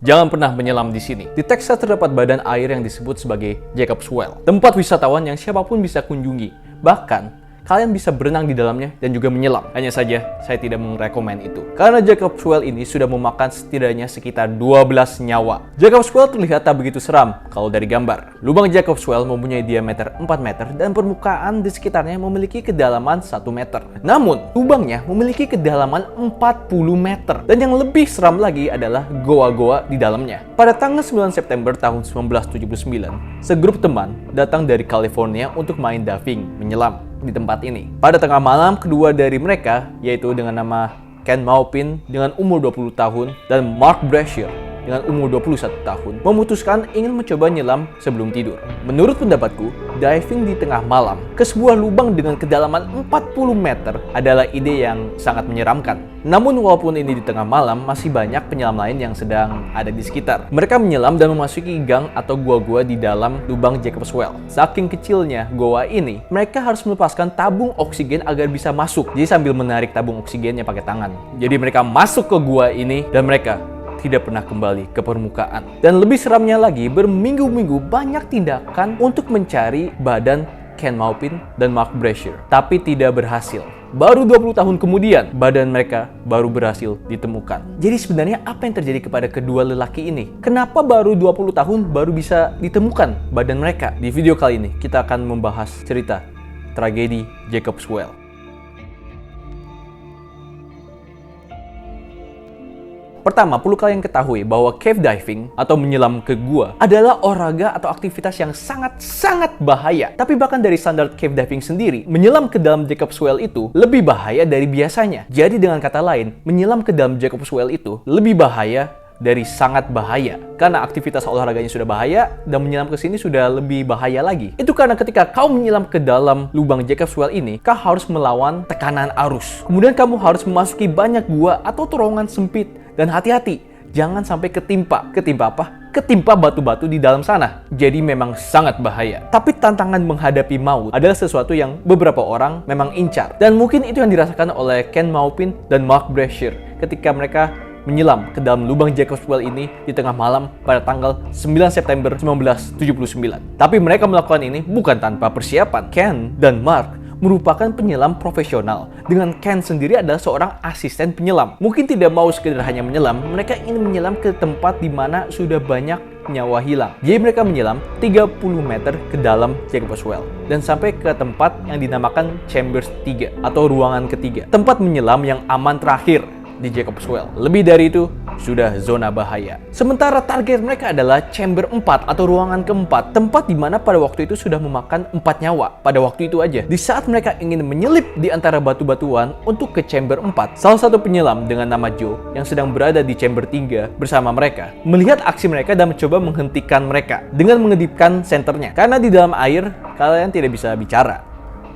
Jangan pernah menyelam di sini. Di Texas terdapat badan air yang disebut sebagai Jacob's Well, tempat wisatawan yang siapapun bisa kunjungi. Bahkan, kalian bisa berenang di dalamnya dan juga menyelam. Hanya saja, saya tidak merekomen itu. Karena Jacob's Well ini sudah memakan setidaknya sekitar 12 nyawa. Jacob's Well terlihat tak begitu seram kalau dari gambar. Lubang Jacob's Well mempunyai diameter 4 meter dan permukaan di sekitarnya memiliki kedalaman 1 meter. Namun, lubangnya memiliki kedalaman 40 meter. Dan yang lebih seram lagi adalah goa-goa di dalamnya. Pada tanggal 9 September tahun 1979, segrup teman datang dari California untuk main diving, menyelam di tempat ini. Pada tengah malam, kedua dari mereka, yaitu dengan nama Ken Maupin dengan umur 20 tahun dan Mark Brashear dengan umur 21 tahun, memutuskan ingin mencoba nyelam sebelum tidur. Menurut pendapatku, diving di tengah malam ke sebuah lubang dengan kedalaman 40 meter adalah ide yang sangat menyeramkan. Namun walaupun ini di tengah malam, masih banyak penyelam lain yang sedang ada di sekitar. Mereka menyelam dan memasuki gang atau gua-gua di dalam lubang Jacob's Well. Saking kecilnya goa ini, mereka harus melepaskan tabung oksigen agar bisa masuk. Jadi sambil menarik tabung oksigennya pakai tangan. Jadi mereka masuk ke gua ini dan mereka tidak pernah kembali ke permukaan. Dan lebih seramnya lagi, berminggu-minggu banyak tindakan untuk mencari badan Ken Maupin dan Mark Brashear, tapi tidak berhasil. Baru 20 tahun kemudian, badan mereka baru berhasil ditemukan. Jadi sebenarnya apa yang terjadi kepada kedua lelaki ini? Kenapa baru 20 tahun baru bisa ditemukan badan mereka? Di video kali ini, kita akan membahas cerita tragedi Jacob's Well. Pertama, perlu kalian ketahui bahwa cave diving atau menyelam ke gua adalah olahraga atau aktivitas yang sangat-sangat bahaya. Tapi bahkan dari standar cave diving sendiri, menyelam ke dalam Jacob's Well itu lebih bahaya dari biasanya. Jadi dengan kata lain, menyelam ke dalam Jacob's Well itu lebih bahaya dari sangat bahaya. Karena aktivitas olahraganya sudah bahaya, dan menyelam ke sini sudah lebih bahaya lagi. Itu karena ketika kau menyelam ke dalam lubang Jacob's Well ini, kau harus melawan tekanan arus. Kemudian kamu harus memasuki banyak gua atau terowongan sempit. Dan hati-hati, jangan sampai ketimpa. Ketimpa apa? Ketimpa batu-batu di dalam sana. Jadi memang sangat bahaya. Tapi tantangan menghadapi maut adalah sesuatu yang beberapa orang memang incar. Dan mungkin itu yang dirasakan oleh Ken Maupin dan Mark Brashear ketika mereka menyelam ke dalam lubang Jacob's Well ini di tengah malam pada tanggal 9 September 1979. Tapi mereka melakukan ini bukan tanpa persiapan. Ken dan Mark merupakan penyelam profesional. Dengan Ken sendiri adalah seorang asisten penyelam. Mungkin tidak mau sekedar hanya menyelam, mereka ingin menyelam ke tempat di mana sudah banyak nyawa hilang. Jadi mereka menyelam 30 meter ke dalam Jacob's Well dan sampai ke tempat yang dinamakan Chambers 3 atau ruangan ketiga. Tempat menyelam yang aman terakhir di Jacob's Well. Lebih dari itu, sudah zona bahaya. Sementara target mereka adalah chamber 4 atau ruangan keempat, tempat di mana pada waktu itu sudah memakan 4 nyawa pada waktu itu aja. Di saat mereka ingin menyelip di antara batu-batuan untuk ke chamber 4, salah satu penyelam dengan nama Joe yang sedang berada di chamber 3 bersama mereka, melihat aksi mereka dan mencoba menghentikan mereka dengan mengedipkan senternya. Karena di dalam air, kalian tidak bisa bicara.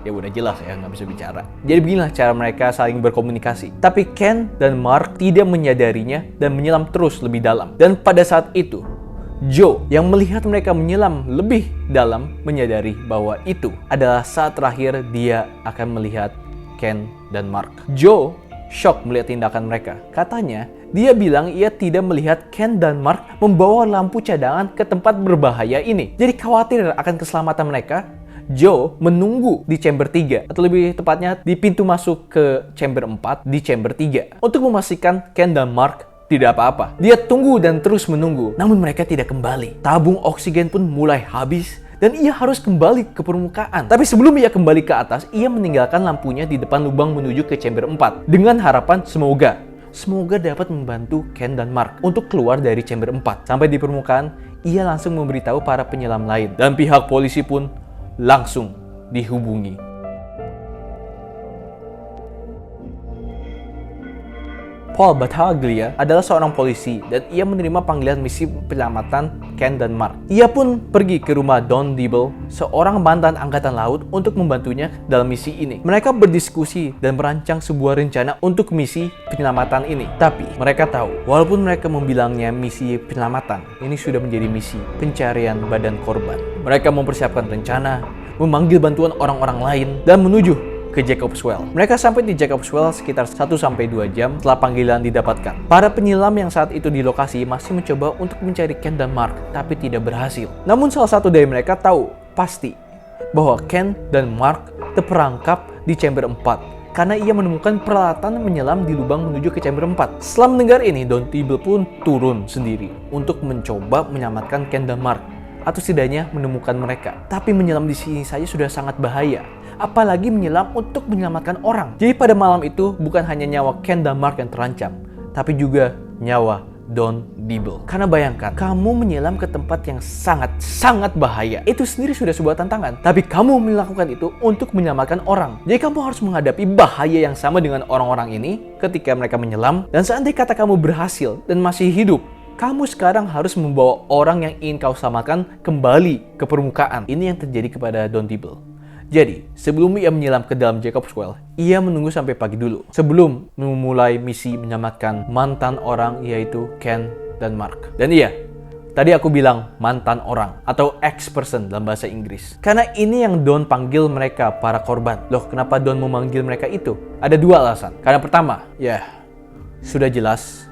Ya udah jelas ya, nggak bisa bicara. Jadi beginilah cara mereka saling berkomunikasi. Tapi Ken dan Mark tidak menyadarinya dan menyelam terus lebih dalam. Dan pada saat itu, Joe yang melihat mereka menyelam lebih dalam menyadari bahwa itu adalah saat terakhir dia akan melihat Ken dan Mark. Joe shock melihat tindakan mereka. Katanya, dia bilang ia tidak melihat Ken dan Mark membawa lampu cadangan ke tempat berbahaya ini. Jadi khawatir akan keselamatan mereka, Joe menunggu di chamber 3 atau lebih tepatnya di pintu masuk ke chamber 4 di chamber 3 untuk memastikan Ken dan Mark tidak apa-apa. Dia tunggu dan terus menunggu, namun mereka tidak kembali. Tabung oksigen pun mulai habis dan ia harus kembali ke permukaan. Tapi sebelum ia kembali ke atas, ia meninggalkan lampunya di depan lubang menuju ke chamber 4 dengan harapan semoga dapat membantu Ken dan Mark untuk keluar dari chamber 4. Sampai di permukaan, ia langsung memberitahu para penyelam lain dan pihak polisi pun langsung dihubungi. Paul Battaglia adalah seorang polisi dan ia menerima panggilan misi penyelamatan Ken dan Mark. Ia pun pergi ke rumah Don Dibble, seorang mantan angkatan laut, untuk membantunya dalam misi ini. Mereka berdiskusi dan merancang sebuah rencana untuk misi penyelamatan ini. Tapi mereka tahu, walaupun mereka membilangnya misi penyelamatan, ini sudah menjadi misi pencarian badan korban. Mereka mempersiapkan rencana, memanggil bantuan orang-orang lain, dan menuju ke Jacob's Well. Mereka sampai di Jacob's Well sekitar 1-2 jam setelah panggilan didapatkan. Para penyelam yang saat itu di lokasi masih mencoba untuk mencari Ken dan Mark, tapi tidak berhasil. Namun salah satu dari mereka tahu pasti bahwa Ken dan Mark terperangkap di chamber 4 karena ia menemukan peralatan menyelam di lubang menuju ke chamber 4. Setelah mendengar ini, Don Tibble pun turun sendiri untuk mencoba menyelamatkan Ken dan Mark, atau setidaknya menemukan mereka. Tapi menyelam di sini saja sudah sangat bahaya, apalagi menyelam untuk menyelamatkan orang. Jadi pada malam itu bukan hanya nyawa Ken dan Mark yang terancam, tapi juga nyawa Don Tibble. Karena bayangkan, kamu menyelam ke tempat yang sangat bahaya. Itu sendiri sudah sebuah tantangan. Tapi kamu melakukan itu untuk menyelamatkan orang. Jadi kamu harus menghadapi bahaya yang sama dengan orang-orang ini ketika mereka menyelam. Dan seandainya kata kamu berhasil dan masih hidup, kamu sekarang harus membawa orang yang ingin kau selamatkan kembali ke permukaan. Ini yang terjadi kepada Don Tibble. Jadi, sebelum ia menyelam ke dalam Jacob's Well, ia menunggu sampai pagi dulu sebelum memulai misi menyelamatkan mantan orang, yaitu Ken dan Mark. Dan iya, tadi aku bilang mantan orang atau ex-person dalam bahasa Inggris. Karena ini yang Don panggil mereka, para korban. Loh, kenapa Don memanggil mereka itu? Ada dua alasan. Karena pertama, sudah jelas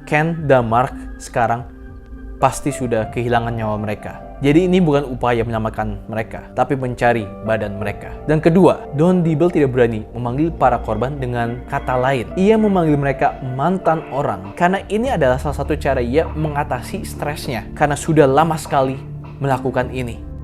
Ken dan Mark sekarang pasti sudah kehilangan nyawa mereka. Jadi ini bukan upaya menyelamatkan mereka, tapi mencari badan mereka. Dan kedua, Don Tibble tidak berani memanggil para korban dengan kata lain. Ia memanggil mereka mantan orang, karena ini adalah salah satu cara ia mengatasi stresnya, karena sudah lama sekali melakukan ini.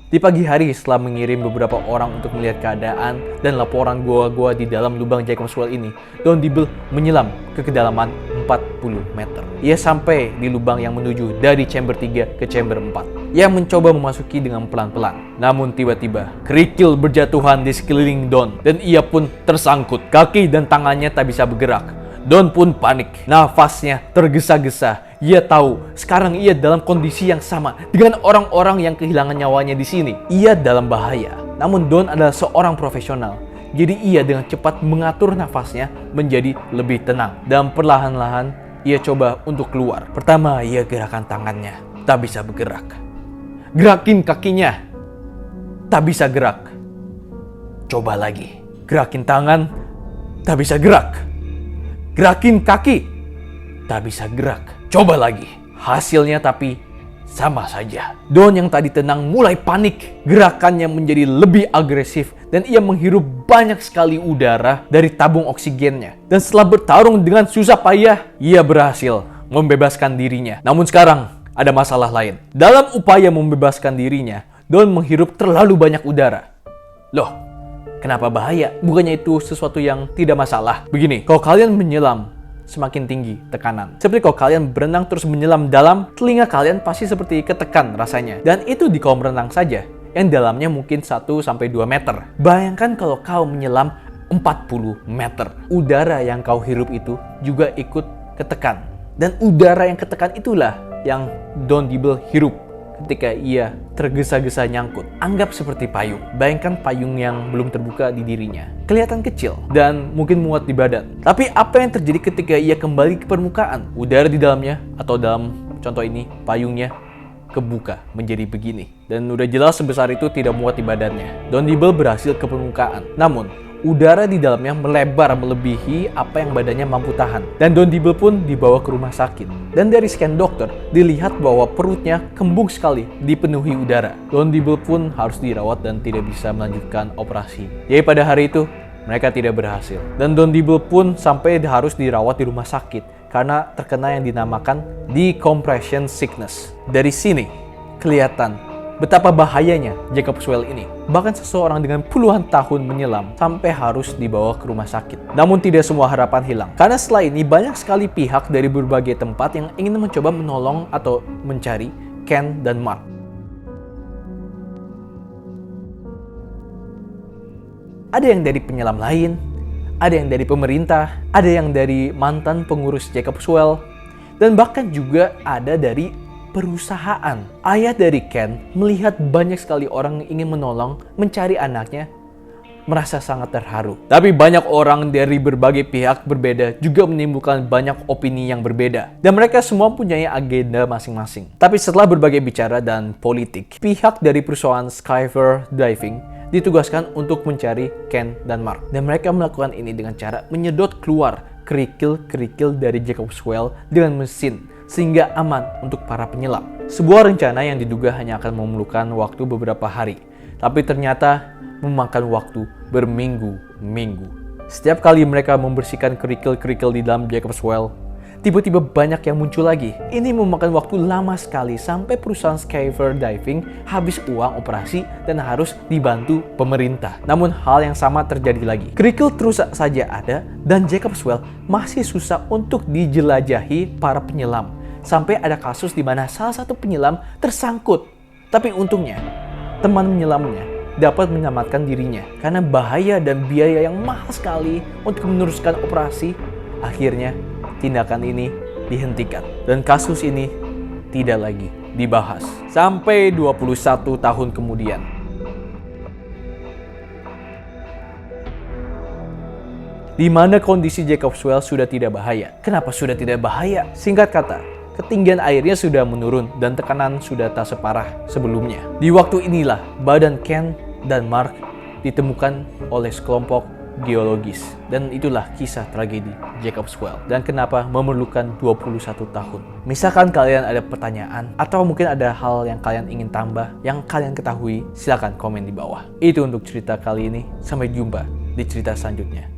Di pagi hari, setelah mengirim beberapa orang untuk melihat keadaan dan laporan goa-goa di dalam lubang Jacob's Well ini, Don Tibble menyelam ke kedalaman 40 meter. Ia sampai di lubang yang menuju dari chamber 3 ke chamber 4. Ia mencoba memasuki dengan pelan-pelan. Namun tiba-tiba, kerikil berjatuhan di sekeliling Don dan ia pun tersangkut. Kaki dan tangannya tak bisa bergerak. Don pun panik. Nafasnya tergesa-gesa. Ia tahu sekarang ia dalam kondisi yang sama dengan orang-orang yang kehilangan nyawanya di sini. Ia dalam bahaya. Namun Don adalah seorang profesional. Jadi ia dengan cepat mengatur nafasnya menjadi lebih tenang. Dan perlahan-lahan ia coba untuk keluar. Pertama, ia gerakan tangannya. Tak bisa bergerak. Gerakin kakinya. Tak bisa gerak. Coba lagi. Gerakin tangan. Tak bisa gerak. Gerakin kaki. Tak bisa gerak. Coba lagi. Hasilnya tapi sama saja. Don yang tadi tenang mulai panik. Gerakannya menjadi lebih agresif dan ia menghirup banyak sekali udara dari tabung oksigennya. Dan setelah bertarung dengan susah payah, ia berhasil membebaskan dirinya. Namun sekarang ada masalah lain. Dalam upaya membebaskan dirinya, Don menghirup terlalu banyak udara. Loh, kenapa bahaya? Bukannya itu sesuatu yang tidak masalah? Begini, kalau kalian menyelam semakin tinggi tekanan. Seperti kalau kalian berenang terus menyelam dalam, telinga kalian pasti seperti ketekan rasanya. Dan itu di kolam renang saja, yang dalamnya mungkin 1-2 meter. Bayangkan kalau kau menyelam 40 meter. Udara yang kau hirup itu juga ikut ketekan. Dan udara yang ketekan itulah yang Don Tibble hirup ketika ia tergesa-gesa nyangkut. Anggap seperti payung. Bayangkan payung yang belum terbuka di dirinya. Kelihatan kecil dan mungkin muat di badan. Tapi apa yang terjadi ketika ia kembali ke permukaan? Udara di dalamnya, atau dalam contoh ini, payungnya kebuka menjadi begini. Dan udah jelas sebesar itu tidak muat di badannya. Don Tibble berhasil ke permukaan. Namun, udara di dalamnya melebar melebihi apa yang badannya mampu tahan. Dan Don Tibble pun dibawa ke rumah sakit. Dan dari scan dokter, dilihat bahwa perutnya kembung sekali dipenuhi udara. Don Tibble pun harus dirawat dan tidak bisa melanjutkan operasi. Jadi pada hari itu, mereka tidak berhasil. Dan Don Tibble pun sampai harus dirawat di rumah sakit karena terkena yang dinamakan decompression sickness. Dari sini, kelihatan betapa bahayanya Jacob's Well ini. Bahkan seseorang dengan puluhan tahun menyelam sampai harus dibawa ke rumah sakit. Namun tidak semua harapan hilang. Karena setelah ini banyak sekali pihak dari berbagai tempat yang ingin mencoba menolong atau mencari Ken dan Mark. Ada yang dari penyelam lain, ada yang dari pemerintah, ada yang dari mantan pengurus Jacob's Well, dan bahkan juga ada dari perusahaan. Ayah dari Ken melihat banyak sekali orang yang ingin menolong mencari anaknya, merasa sangat terharu. Tapi banyak orang dari berbagai pihak berbeda juga menimbulkan banyak opini yang berbeda. Dan mereka semua punya agenda masing-masing. Tapi setelah berbagai bicara dan politik, pihak dari perusahaan Skyver Diving ditugaskan untuk mencari Ken dan Mark. Dan mereka melakukan ini dengan cara menyedot keluar kerikil-kerikil dari Jacob's Well dengan mesin sehingga aman untuk para penyelam. Sebuah rencana yang diduga hanya akan memerlukan waktu beberapa hari, tapi ternyata memakan waktu berminggu-minggu. Setiap kali mereka membersihkan kerikil-kerikil di dalam Jacob's Well, tiba-tiba banyak yang muncul lagi. Ini memakan waktu lama sekali sampai perusahaan Skyver Diving habis uang operasi dan harus dibantu pemerintah. Namun hal yang sama terjadi lagi. Kerikil terus saja ada dan Jacob's Well masih susah untuk dijelajahi para penyelam. Sampai ada kasus di mana salah satu penyelam tersangkut. Tapi untungnya teman menyelamnya dapat menyelamatkan dirinya karena bahaya dan biaya yang mahal sekali untuk meneruskan operasi. Akhirnya tindakan ini dihentikan dan kasus ini tidak lagi dibahas sampai 21 tahun kemudian. Di mana kondisi Jacob's Well sudah tidak bahaya. Kenapa sudah tidak bahaya? Singkat kata, ketinggian airnya sudah menurun dan tekanan sudah tak separah sebelumnya. Di waktu inilah badan Ken dan Mark ditemukan oleh sekelompok geologis. Dan itulah kisah tragedi Jacob's Well dan kenapa memerlukan 21 tahun. Misalkan kalian ada pertanyaan atau mungkin ada hal yang kalian ingin tambah, yang kalian ketahui, silakan komen di bawah. Itu untuk cerita kali ini. Sampai jumpa di cerita selanjutnya.